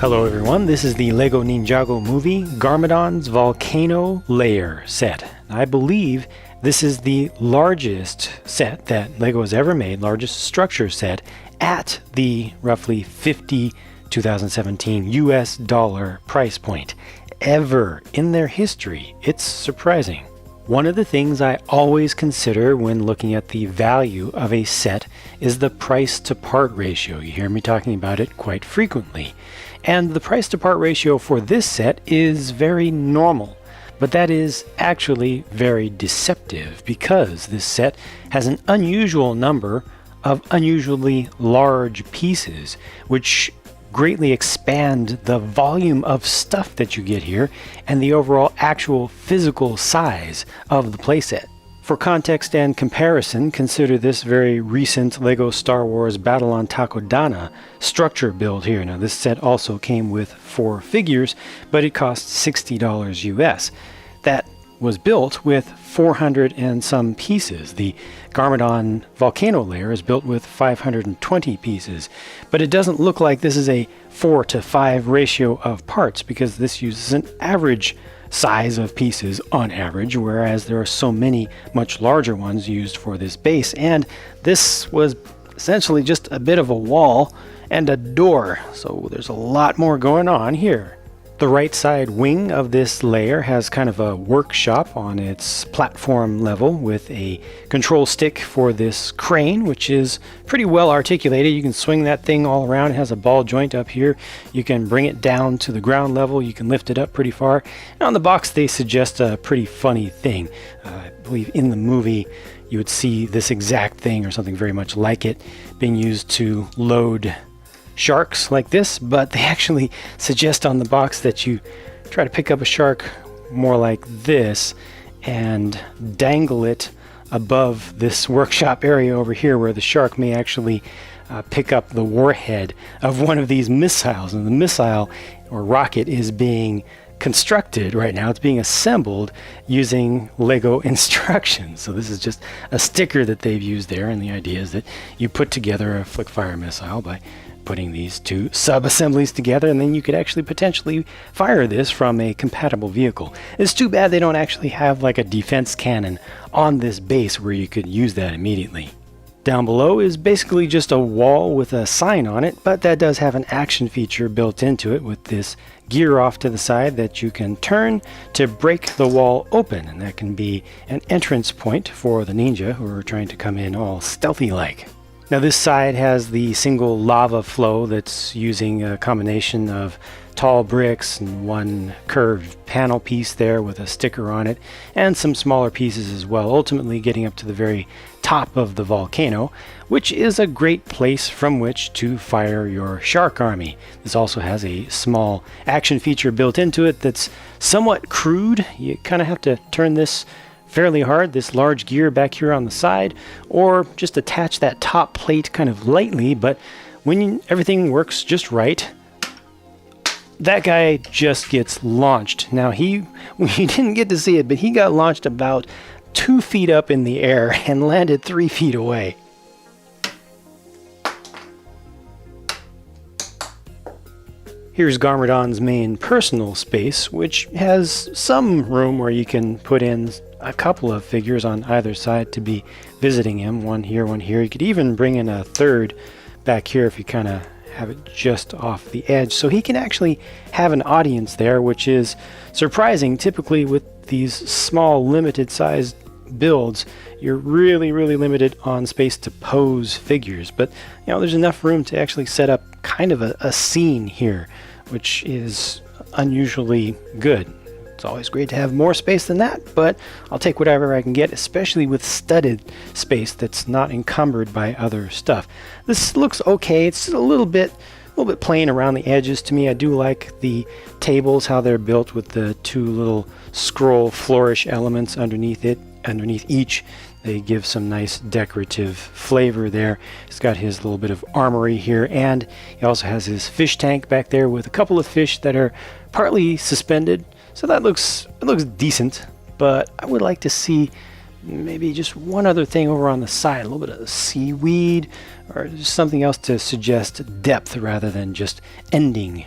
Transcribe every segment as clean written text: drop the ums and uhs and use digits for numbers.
Hello everyone, this is the LEGO Ninjago Movie Garmadon's Volcano Lair set. I believe this is the largest set that LEGO has ever made, largest structure set at the roughly $50 2017 US dollar price point ever in their history. It's surprising. One of the things I always consider when looking at the value of a set is the price to part ratio. You hear me talking about it quite frequently. And the price to part ratio for this set is very normal, but that is actually very deceptive because this set has an unusual number of unusually large pieces, which greatly expand the volume of stuff that you get here and the overall actual physical size of the playset. For context and comparison, consider this very recent LEGO Star Wars Battle on Takodana structure build here. Now this set also came with 4 figures, but it cost $60 US. That was built with 400 and some pieces. The Garmadon Volcano Lair is built with 520 pieces, but it doesn't look like this is a 4:5 ratio of parts because this uses an average size of pieces on average, whereas there are so many much larger ones used for this base, and this was essentially just a bit of a wall and a door, so there's a lot more going on here. The right side wing of this layer has kind of a workshop on its platform level with a control stick for this crane, which is pretty well articulated. You can swing that thing all around. It has a ball joint up here. You can bring it down to the ground level. You can lift it up pretty far. And on the box, they suggest a pretty funny thing. I believe in the movie, you would see this exact thing or something very much like it being used to load sharks like this, but they actually suggest on the box that you try to pick up a shark more like this and dangle it above this workshop area over here where the shark may actually pick up the warhead of one of these missiles. And the missile or rocket is being constructed right now. It's being assembled using LEGO instructions. So this is just a sticker that they've used there, and the idea is that you put together a flick-fire missile by putting these two sub-assemblies together, and then you could actually potentially fire this from a compatible vehicle. It's too bad they don't actually have like a defense cannon on this base where you could use that immediately. Down below is basically just a wall with a sign on it, but that does have an action feature built into it with this gear off to the side that you can turn to break the wall open, and that can be an entrance point for the ninja who are trying to come in all stealthy-like. Now this side has the single lava flow that's using a combination of tall bricks and one curved panel piece there with a sticker on it, and some smaller pieces as well, ultimately getting up to the very top of the volcano, which is a great place from which to fire your shark army. This also has a small action feature built into it that's somewhat crude. You kind of have to turn this fairly hard, this large gear back here on the side, or just attach that top plate kind of lightly, but when everything works just right, that guy just gets launched. Now we didn't get to see it, but he got launched about 2 feet up in the air and landed 3 feet away. Here's Garmadon's main personal space, which has some room where you can put in a couple of figures on either side to be visiting him. One here, one here. You could even bring in a third back here if you kind of have it just off the edge. So he can actually have an audience there, which is surprising. Typically with these small limited sized builds, you're really limited on space to pose figures. But you know, there's enough room to actually set up kind of a scene here, which is unusually good. It's always great to have more space than that, but I'll take whatever I can get, especially with studded space that's not encumbered by other stuff. This looks okay. It's a little bit plain around the edges to me. I do like the tables, how they're built with the 2 little scroll flourish elements underneath each. They give some nice decorative flavor there. He's got his little bit of armory here, and he also has his fish tank back there with a couple of fish that are partly suspended. So that looks decent, but I would like to see maybe just one other thing over on the side, a little bit of seaweed or something else to suggest depth rather than just ending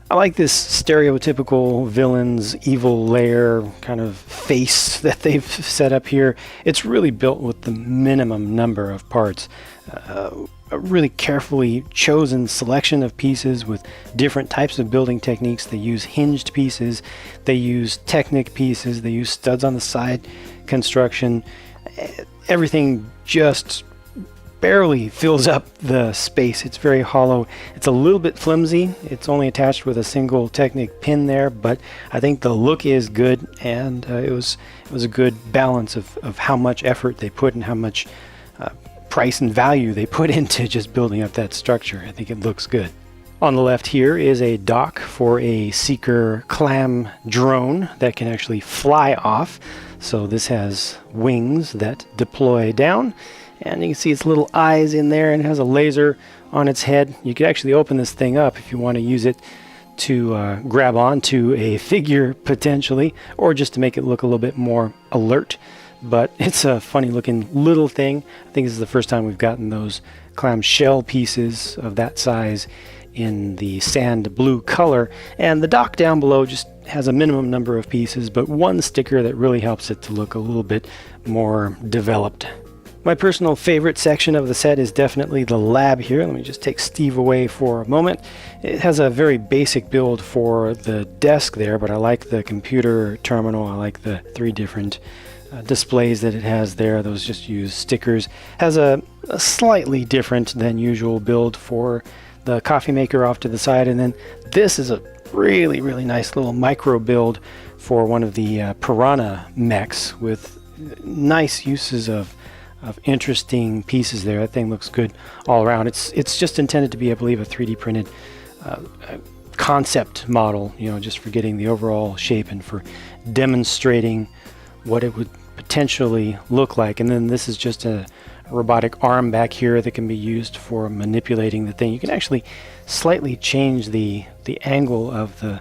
I like this stereotypical villain's evil lair kind of face that they've set up here. It's really built with the minimum number of parts. A really carefully chosen selection of pieces with different types of building techniques. They use hinged pieces, they use Technic pieces, they use studs on the side construction. Everything just barely fills up the space. It's very hollow. It's a little bit flimsy. It's only attached with a single Technic pin there, but I think the look is good, and it was a good balance of how much effort they put and how much price and value they put into just building up that structure. I think it looks good. On the left here is a dock for a Seeker clam drone that can actually fly off. So this has wings that deploy down, and you can see its little eyes in there, and it has a laser on its head. You could actually open this thing up if you want to use it to grab onto a figure potentially, or just to make it look a little bit more alert. But it's a funny looking little thing. I think this is the first time we've gotten those clam shell pieces of that size in the sand blue color, and the dock down below just has a minimum number of pieces, but one sticker that really helps it to look a little bit more developed. My personal favorite section of the set is definitely the lab here. Let me just take Steve away for a moment. It has a very basic build for the desk there, but I like the computer terminal. I like the 3 different displays that it has there. Those just use stickers. Has a slightly different than usual build for the coffee maker off to the side, and then this is a really nice little micro build for one of the Piranha mechs with nice uses of interesting pieces there. That thing looks good all around. It's just intended to be, I believe, a 3D printed concept model, you know, just for getting the overall shape and for demonstrating what it would potentially look like. And then this is just a robotic arm back here that can be used for manipulating the thing. You can actually slightly change the angle of the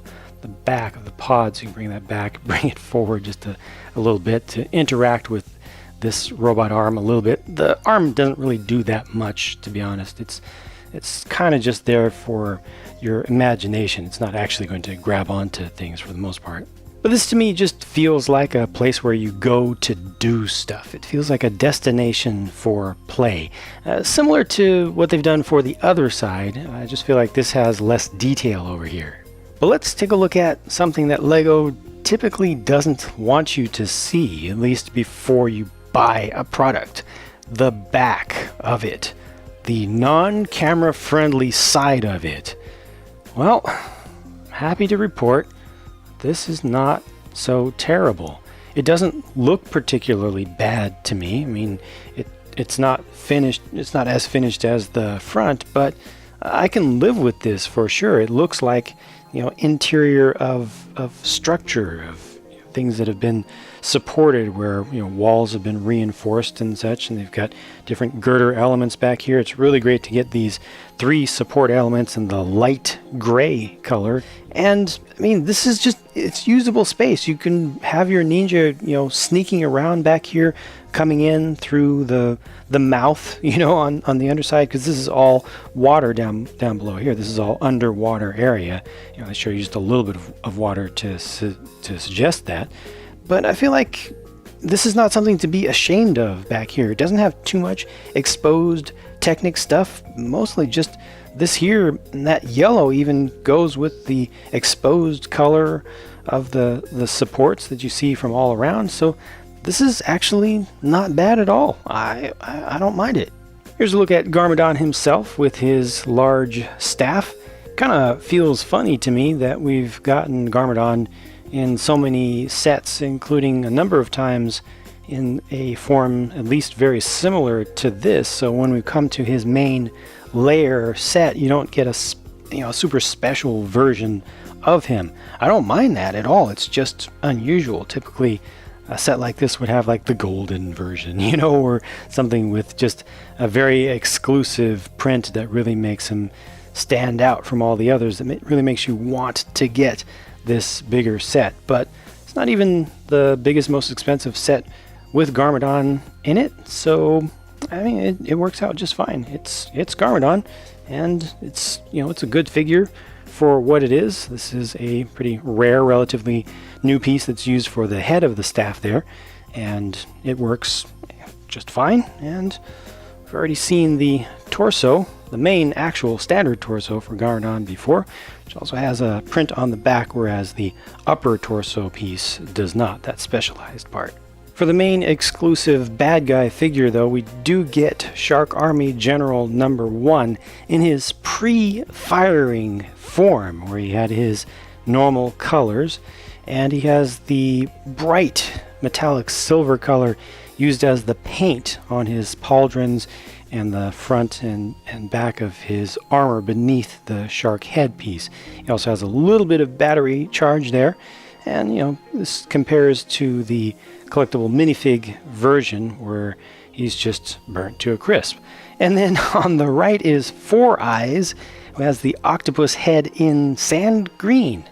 back of the pod, so you can bring that back, bring it forward just a little bit to interact with this robot arm a little bit. The arm doesn't really do that much, to be honest. It's kind of just there for your imagination. It's not actually going to grab onto things for the most part. But this to me just feels like a place where you go to do stuff. It feels like a destination for play. Similar to what they've done for the other side, I just feel like this has less detail over here. But let's take a look at something that LEGO typically doesn't want you to see, at least before you buy a product. The back of it. The non-camera friendly side of it. Well, I'm happy to report this is not so terrible. It doesn't look particularly bad to me. I mean, it's not finished. It's not as finished as the front, but I can live with this for sure. It looks like, you know, interior of structure, of things that have been supported, where, you know, walls have been reinforced and such, and they've got different girder elements back here. It's really great to get these 3 support elements in the light gray color. And I mean, this is just, it's usable space. You can have your Ninja, you know, sneaking around back here, coming in through the mouth, you know, on the underside, because this is all water down below here. This is all underwater area. You know, I sure used a little bit of water to suggest that. But I feel like this is not something to be ashamed of back here. It doesn't have too much exposed Technic stuff, mostly just this here, and that yellow even goes with the exposed color of the supports that you see from all around. So this is actually not bad at all. I don't mind it. Here's a look at Garmadon himself with his large staff. Kind of feels funny to me that we've gotten Garmadon in so many sets, including a number of times in a form at least very similar to this. So when we come to his main Lair set, you don't get a super special version of him. I don't mind that at all. It's just unusual. Typically a set like this would have like the golden version, you know, or something with just a very exclusive print that really makes him stand out from all the others, that really makes you want to get this bigger set. But it's not even the biggest, most expensive set with Garmadon in it, so I mean, it works out just fine. It's Garmadon, and it's, you know, it's a good figure for what it is. This is a pretty rare, relatively new piece that's used for the head of the staff there, and it works just fine. And we've already seen the torso, the main actual standard torso for Garmadon before, which also has a print on the back, whereas the upper torso piece does not, that specialized part. For the main exclusive bad guy figure, though, we do get Shark Army General Number 1 in his pre-firing form, where he had his normal colors, and he has the bright metallic silver color used as the paint on his pauldrons and the front and back of his armor beneath the shark head piece. He also has a little bit of battery charge there, and this compares to the collectible minifig version where he's just burnt to a crisp. And then on the right is Four Eyes, who has the octopus head in sand green.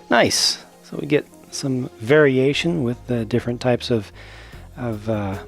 Nice. So we get some variation with the different types of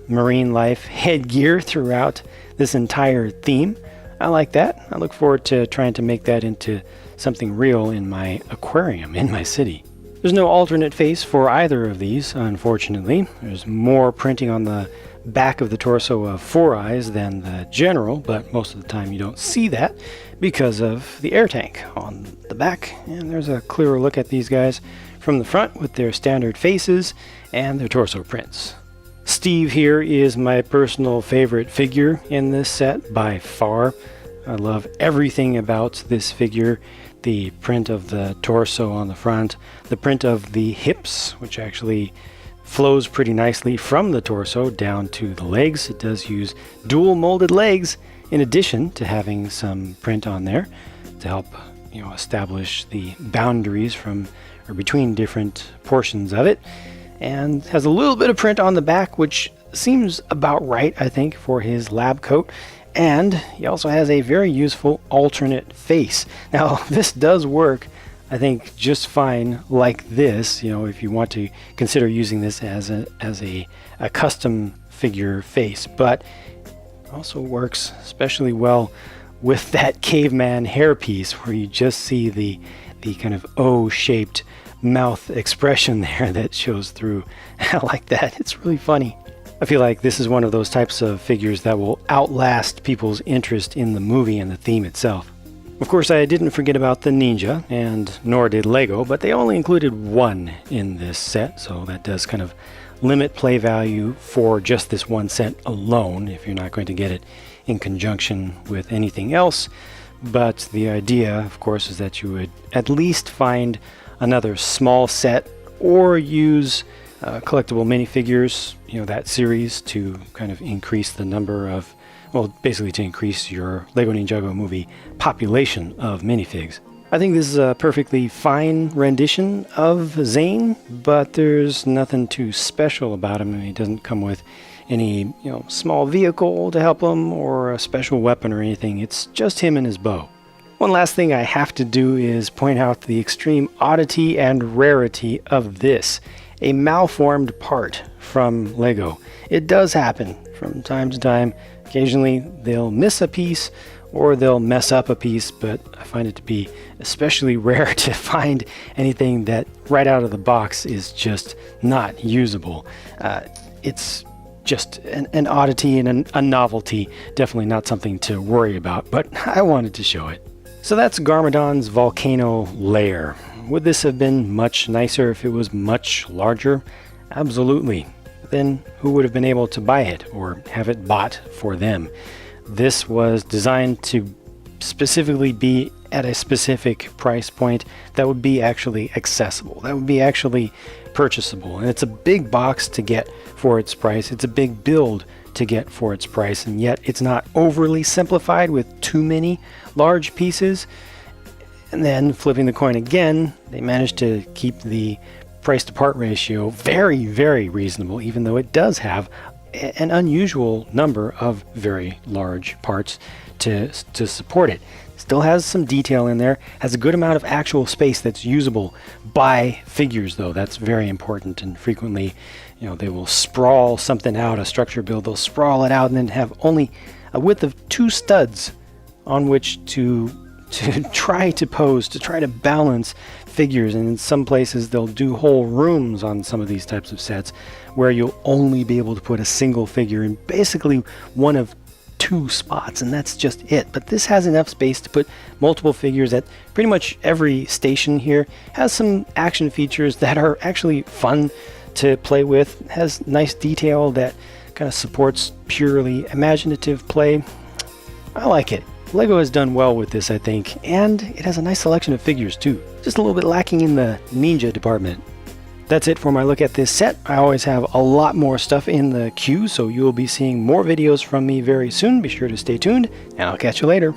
marine life headgear throughout this entire theme. I like that. I look forward to trying to make that into something real in my aquarium in my city. There's no alternate face for either of these, unfortunately. There's more printing on the back of the torso of Four Eyes than the general, but most of the time you don't see that because of the air tank on the back. And there's a clearer look at these guys from the front with their standard faces and their torso prints. Steve here is my personal favorite figure in this set by far. I love everything about this figure. The print of the torso on the front, the print of the hips, which actually flows pretty nicely from the torso down to the legs. It does use dual molded legs in addition to having some print on there to help establish the boundaries from or between different portions of it, and has a little bit of print on the back, which seems about right, I think, for his lab coat. And he also has a very useful alternate face. Now, this does work, I think, just fine like this, if you want to consider using this as a custom figure face, but also works especially well with that caveman hairpiece where you just see the kind of O-shaped mouth expression there that shows through. I like that. It's really funny. I feel like this is one of those types of figures that will outlast people's interest in the movie and the theme itself. Of course, I didn't forget about the Ninja, and nor did Lego, but they only included one in this set, so that does kind of limit play value for just this one set alone if you're not going to get it in conjunction with anything else. But the idea, of course, is that you would at least find another small set or use collectible minifigures, that series, to kind of increase the number of, basically to increase your LEGO Ninjago Movie population of minifigs. I think this is a perfectly fine rendition of Zane, but there's nothing too special about him. He doesn't come with any, small vehicle to help him or a special weapon or anything. It's just him and his bow. One last thing I have to do is point out the extreme oddity and rarity of this. A malformed part from Lego. It does happen from time to time. Occasionally they'll miss a piece or they'll mess up a piece, but I find it to be especially rare to find anything that right out of the box is just not usable. It's just an oddity and a novelty, definitely not something to worry about, but I wanted to show it. So that's Garmadon's Volcano Lair. Would this have been much nicer if it was much larger? Absolutely. Then who would have been able to buy it or have it bought for them? This was designed to specifically be at a specific price point that would be actually accessible, that would be actually purchasable. And it's a big box to get for its price. It's a big build to get for its price, and yet it's not overly simplified with too many large pieces. And then flipping the coin again, they managed to keep the price to part ratio very, very reasonable, even though it does have an unusual number of very large parts to support it. Still has some detail in there, has a good amount of actual space that's usable by figures, though. That's very important, and frequently, they will sprawl something out, a structure build, they'll sprawl it out and then have only a width of 2 studs on which to to try to pose, to try to balance figures. And in some places they'll do whole rooms on some of these types of sets where you'll only be able to put a single figure in basically one of 2 spots, and that's just it. But this has enough space to put multiple figures at pretty much every station here. Has some action features that are actually fun to play with. Has nice detail that kind of supports purely imaginative play. I like it. Lego has done well with this, I think, and it has a nice selection of figures too. Just a little bit lacking in the ninja department. That's it for my look at this set. I always have a lot more stuff in the queue, so you will be seeing more videos from me very soon. Be sure to stay tuned, and I'll catch you later.